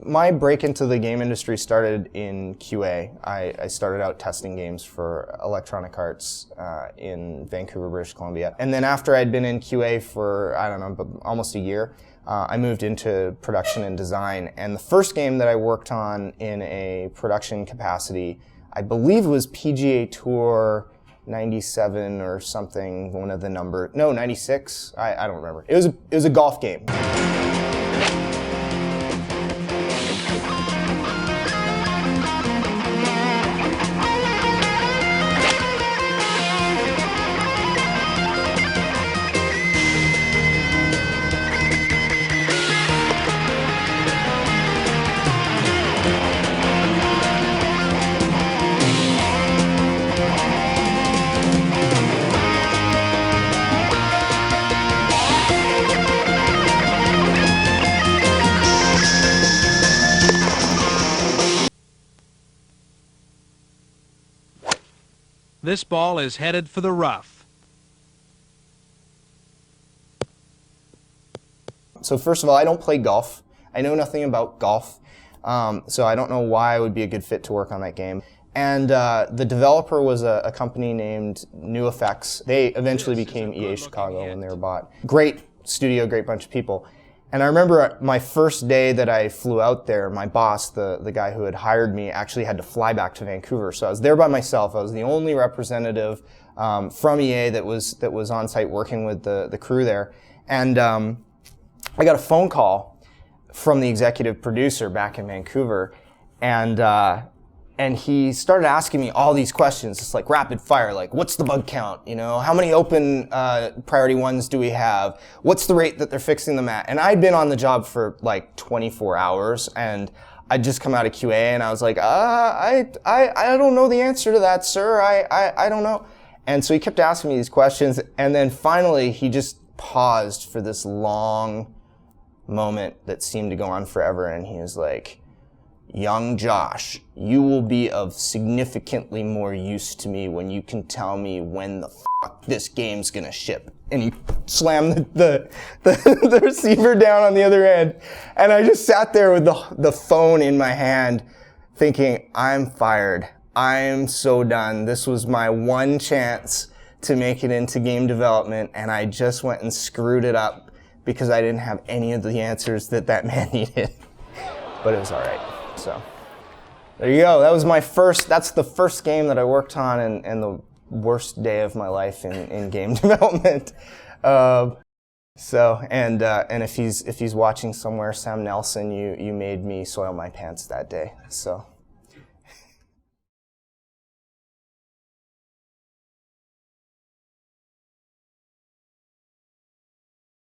My break into the game industry started in QA. I started out testing games for Electronic Arts in Vancouver, British Columbia. And then after I'd been in QA for, I don't know, almost a year, I moved into production and design. And the first game that I worked on in a production capacity, I believe was PGA Tour 97 or something, one of the numbers. No, 96? I don't remember. It was a golf game. This ball is headed for the rough. So first of all, I don't play golf. I know nothing about golf, so I don't know why I would be a good fit to work on that game. And the developer was a company named New Effects. They eventually became EA Chicago when they were bought. Great studio, great bunch of people. And I remember my first day that I flew out there, my boss, the guy who had hired me, actually had to fly back to Vancouver. So I was there by myself. I was the only representative from EA that was on site working with the crew there. And I got a phone call from the executive producer back in Vancouver, and he started asking me all these questions, just like rapid fire, like what's the bug count? You know, how many open priority ones do we have? What's the rate that they're fixing them at? And I'd been on the job for like 24 hours, and I'd just come out of QA, and I was like, I don't know the answer to that, sir. I don't know. And so he kept asking me these questions, and then finally he just paused for this long moment that seemed to go on forever, and he was like, "Young Josh, you will be of significantly more use to me when you can tell me when the fuck this game's gonna ship." And he slammed the receiver down on the other end. And I just sat there with the phone in my hand thinking, I'm fired. I am so done. This was my one chance to make it into game development, and I just went and screwed it up because I didn't have any of the answers that man needed. But it was all right. So there you go. That's the first game that I worked on, and the worst day of my life in game development. And if he's watching somewhere, Sam Nelson, you made me soil my pants that day. So.